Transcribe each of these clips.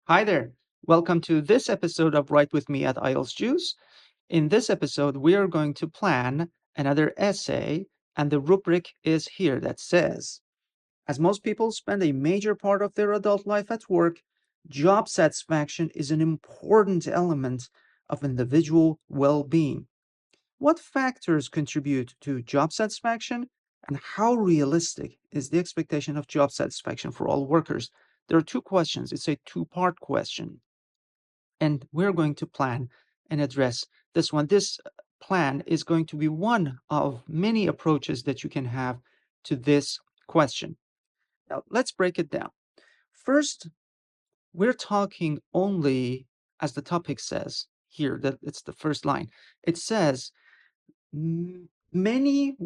Hi there. Welcome to this episode of Write With Me at IELTS Juice. In this episode, we are going to plan another essay, and the rubric is here that says, as most people spend a major part of their adult life at work, job satisfaction is an important element of individual well-being. What factors contribute to job satisfaction, and how realistic is the expectation of job satisfaction for all workers? There are two questions. It's a two-part question, and we're going to plan and address this one. This plan is going to be one of many approaches that you can have to this question. Now, let's break it down. First, we're talking only, as the topic says here, that it's the first line. It says many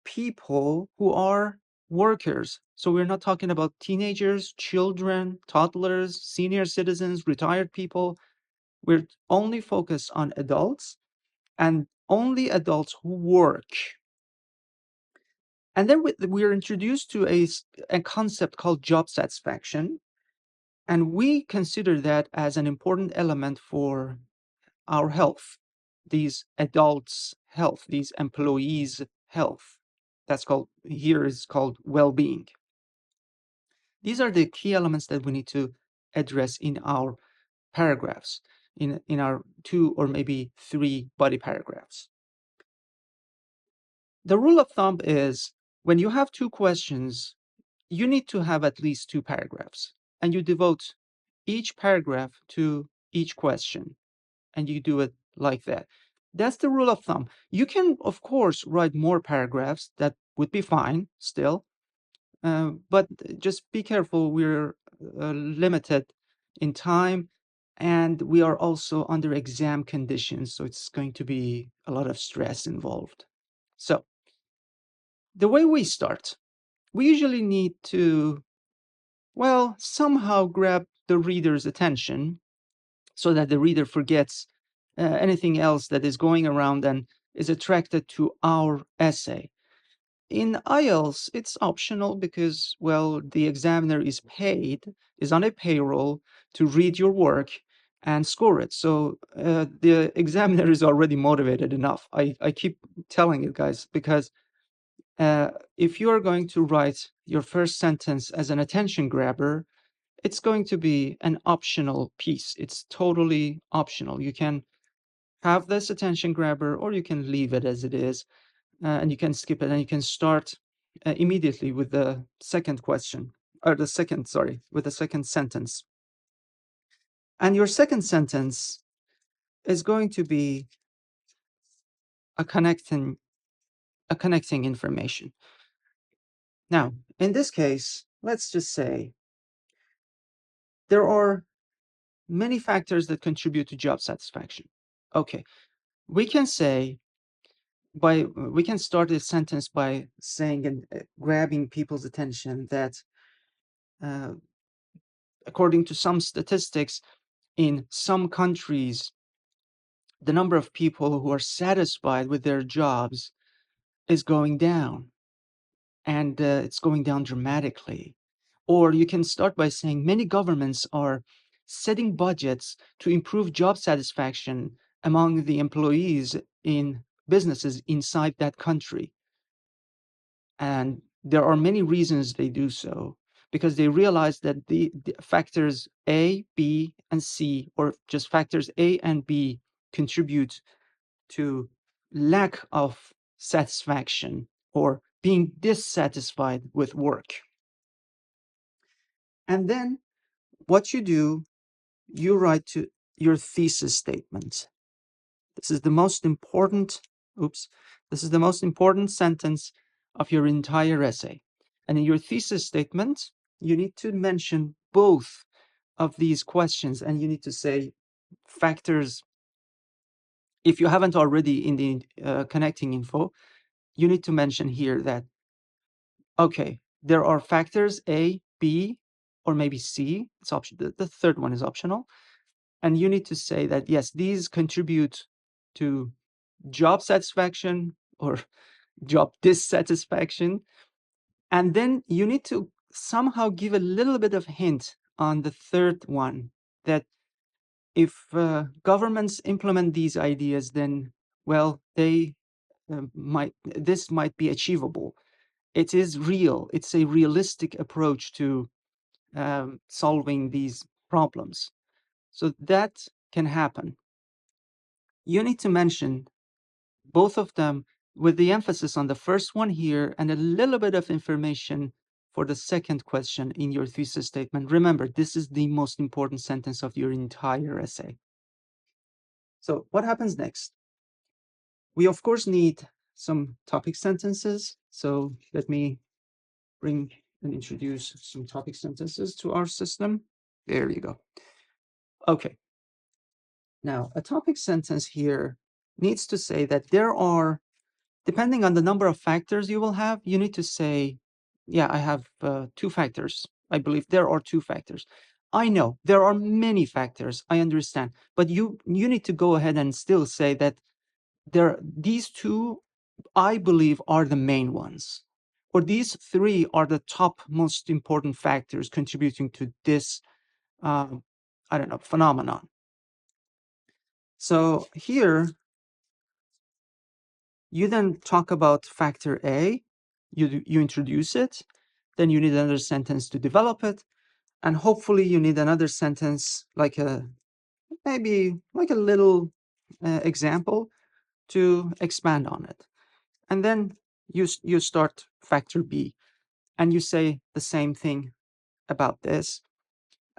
people who are workers. So we're not talking about teenagers, children, toddlers, senior citizens, retired people. We're only focused on adults and only adults who work. And then we're introduced to a concept called job satisfaction. And we consider that as an important element for our health, these adults' health, these employees' health. That's called, here is called well-being. These are the key elements that we need to address in our paragraphs, in our 2 or maybe 3 body paragraphs. The rule of thumb is when you have 2 questions, you need to have at least 2 paragraphs, and you devote each paragraph to each question, and you do it like that. That's the rule of thumb. You can, of course, write more paragraphs. That would be fine still, but just be careful. We're limited in time, and we are also under exam conditions, so it's going to be a lot of stress involved. So the way we start, we usually need to, well, somehow grab the reader's attention so that the reader forgets anything else that is going around and is attracted to our essay. In IELTS, it's optional because, well, the examiner is paid, is on a payroll to read your work and score it. So the examiner is already motivated enough. I keep telling you guys, because if you are going to write your first sentence as an attention grabber, it's going to be an optional piece. It's totally optional. You can have this attention grabber, or you can leave it as it is, and you can skip it, and you can start immediately with the second question, or with the second sentence. And your second sentence is going to be a connecting information. Now, in this case, let's just say there are many factors that contribute to job satisfaction. Okay, we can say we can start a sentence by saying and grabbing people's attention that uh, according to some statistics, in some countries, the number of people who are satisfied with their jobs is going down, and it's going down dramatically. Or you can start by saying many governments are setting budgets to improve job satisfaction among the employees in businesses inside that country. And there are many reasons they do so, because they realize that the factors A, B, and C, or just factors A and B, contribute to lack of satisfaction or being dissatisfied with work. And then what you do, you write to your thesis statement. This is the most important, this is the most important sentence of your entire essay. And in your thesis statement, you need to mention both of these questions, and you need to say factors. If you haven't already in the connecting info, you need to mention here that, okay, there are factors A, B, or maybe C. It's optional. The third one is optional. And you need to say that, yes, these contribute to job satisfaction or job dissatisfaction. And then you need to somehow give a little bit of hint on the third one, that if governments implement these ideas, then, well, this might be achievable. It is real. It's a realistic approach to solving these problems. So that can happen. You need to mention both of them with the emphasis on the first one here and a little bit of information for the second question in your thesis statement. Remember, this is the most important sentence of your entire essay. So what happens next? We, of course, need some topic sentences. So let me bring and introduce some topic sentences to our system. There you go. Okay. Now, a topic sentence here needs to say that there are, depending on the number of factors you will have, you need to say, yeah, I have 2 factors. I believe there are 2 factors. I know there are many factors. I understand. But you need to go ahead and still say that these 2, I believe, are the main ones. Or these 3 are the top most important factors contributing to this, I don't know, phenomenon. So here, you then talk about factor A, you introduce it, then you need another sentence to develop it, and hopefully you need another sentence, like maybe like a little example to expand on it. And then you start factor B, and you say the same thing about this.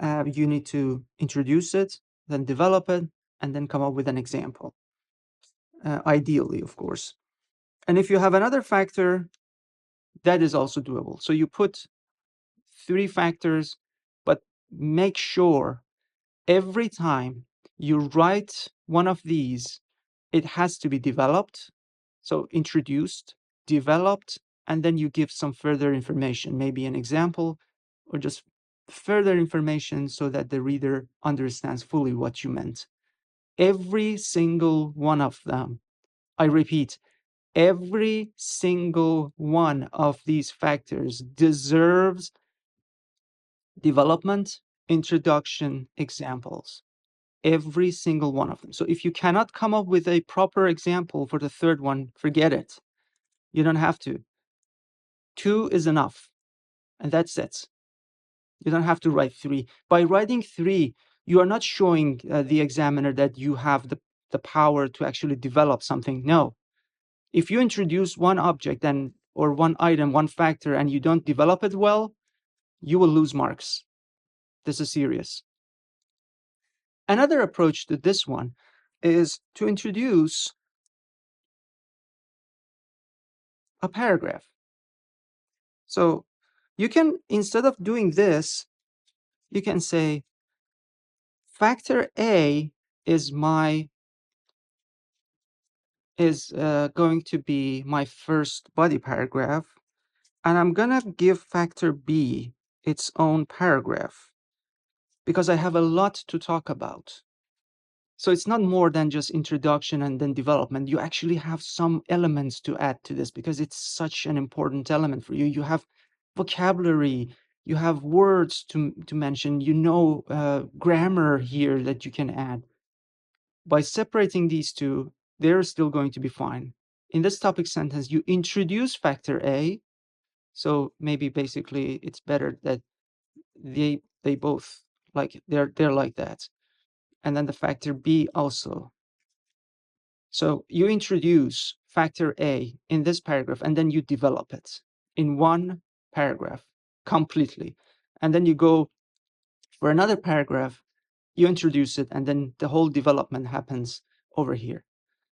You need to introduce it, then develop it, and then come up with an example, ideally, of course. And if you have another factor, that is also doable. So you put 3 factors, but make sure every time you write one of these, it has to be developed. So introduced, developed, and then you give some further information, maybe an example or just further information so that the reader understands fully what you meant. Every single one of them, I repeat, every single one of these factors deserves development, introduction, examples. Every single one of them. So if you cannot come up with a proper example for the third one, forget it. You don't have to. 2 is enough, and that's it. You don't have to write 3. By writing 3, you are not showing the examiner that you have the power to actually develop something. No. If you introduce one object or one item, one factor, and you don't develop it well, you will lose marks. This is serious. Another approach to this one is to introduce a paragraph. So you can, instead of doing this, you can say, factor A is going to be my first body paragraph, and I'm gonna give factor B its own paragraph because I have a lot to talk about. So it's not more than just introduction and then development. You actually have some elements to add to this because it's such an important element for you. You have vocabulary, you have words to mention, grammar here that you can add. By separating these 2, they're still going to be fine. In this topic sentence, you introduce factor A. So maybe basically it's better that they both, like, they're like that. And then the factor B also. So you introduce factor A in this paragraph, and then you develop it in one paragraph completely. And then you go for another paragraph, you introduce it, and then the whole development happens over here.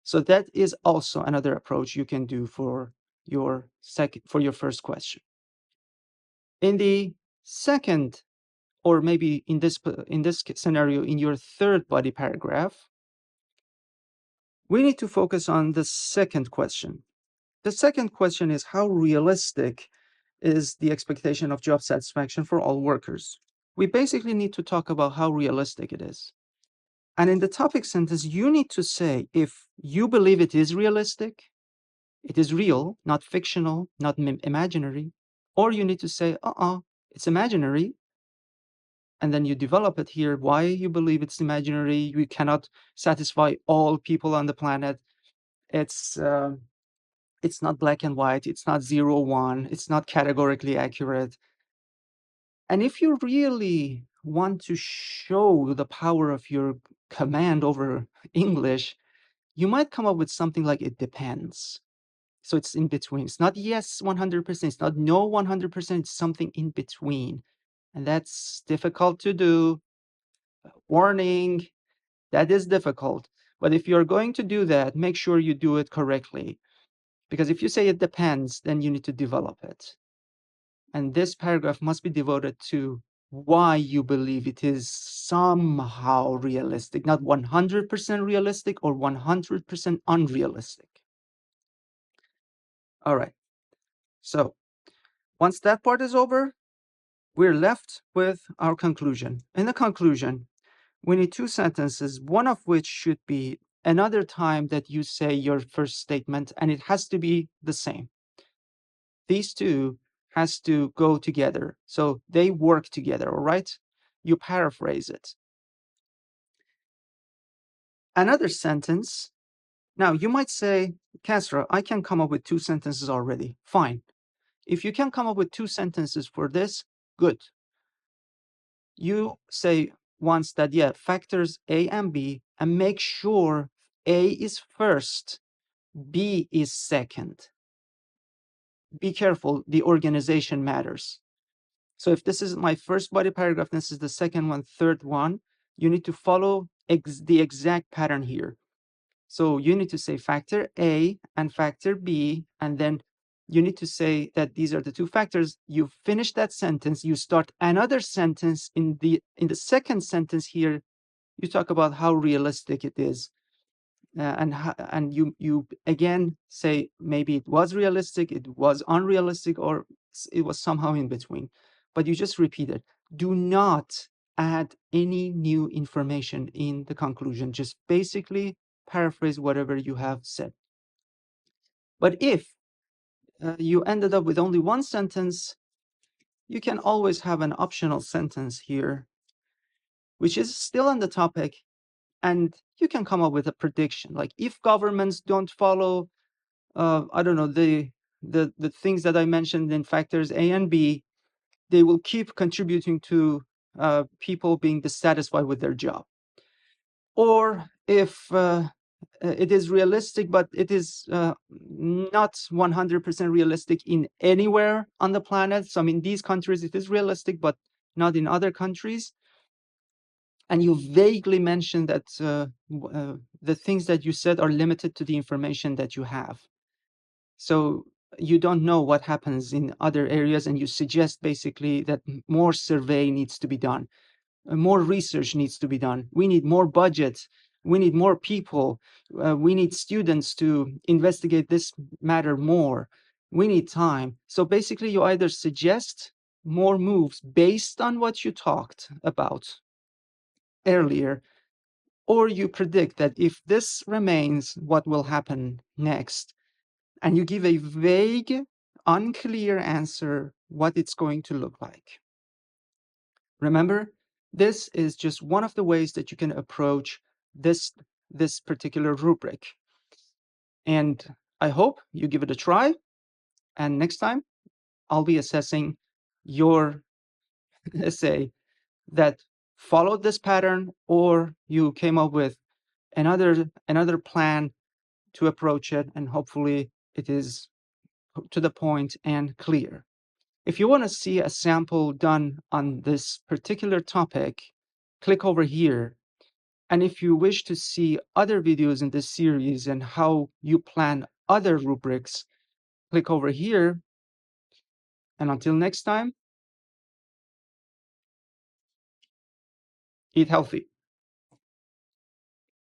So that is also another approach you can do for your first question. In the second, or maybe in this scenario, in your third body paragraph, we need to focus on the second question. The second question is, how realistic is the expectation of job satisfaction for all workers? We basically need to talk about how realistic it is. And in the topic sentence, you need to say if you believe it is realistic, it is real, not fictional, not imaginary, or you need to say, it's imaginary, and then you develop it here, why you believe it's imaginary. You cannot satisfy all people on the planet. It's not black and white. It's not 0, 1. It's not categorically accurate. And if you really want to show the power of your command over English, you might come up with something like it depends. So it's in between. It's not yes 100%. It's not no 100%. It's something in between. And that's difficult to do. Warning, that is difficult. But if you're going to do that, make sure you do it correctly. Because if you say it depends, then you need to develop it. And this paragraph must be devoted to why you believe it is somehow realistic, not 100% realistic or 100% unrealistic. All right. So once that part is over, we're left with our conclusion. In the conclusion, we need 2 sentences, one of which should be another time that you say your first statement, and it has to be the same. These two has to go together. So they work together, all right? You paraphrase it. Another sentence. Now, you might say, Kasra, I can come up with 2 sentences already. Fine. If you can come up with 2 sentences for this, good. You say once that, yeah, factors A and B, and make sure A is first, B is second. Be careful, the organization matters. So if this is my first body paragraph, this is the second one, third one, you need to follow the exact pattern here. So you need to say factor A and factor B, and then you need to say that these are the 2 factors. You finish that sentence, you start another sentence. In the second sentence here, you talk about how realistic it is. And you again say maybe it was realistic, it was unrealistic, or it was somehow in between. But you just repeat it. Do not add any new information in the conclusion. Just basically paraphrase whatever you have said. But if you ended up with only 1 sentence, you can always have an optional sentence here, which is still on the topic, and you can come up with a prediction. Like, if governments don't follow, I don't know, the things that I mentioned in factors A and B, they will keep contributing to people being dissatisfied with their job. Or if it is realistic, but it is not 100% realistic in anywhere on the planet. So, I mean, these countries, it is realistic, but not in other countries. And you vaguely mentioned that the things that you said are limited to the information that you have. So you don't know what happens in other areas, and you suggest basically that more survey needs to be done. More research needs to be done. We need more budget. We need more people. We need students to investigate this matter more. We need time. So basically, you either suggest more moves based on what you talked about earlier, or you predict that if this remains, what will happen next. And you give a vague, unclear answer what it's going to look like. Remember, this is just one of the ways that you can approach this particular rubric. And I hope you give it a try. And next time, I'll be assessing your essay that followed this pattern, or you came up with another plan to approach it, and hopefully it is to the point and clear. If you want to see a sample done on this particular topic, click over here. And if you wish to see other videos in this series and how you plan other rubrics, click over here. And until next time, eat healthy.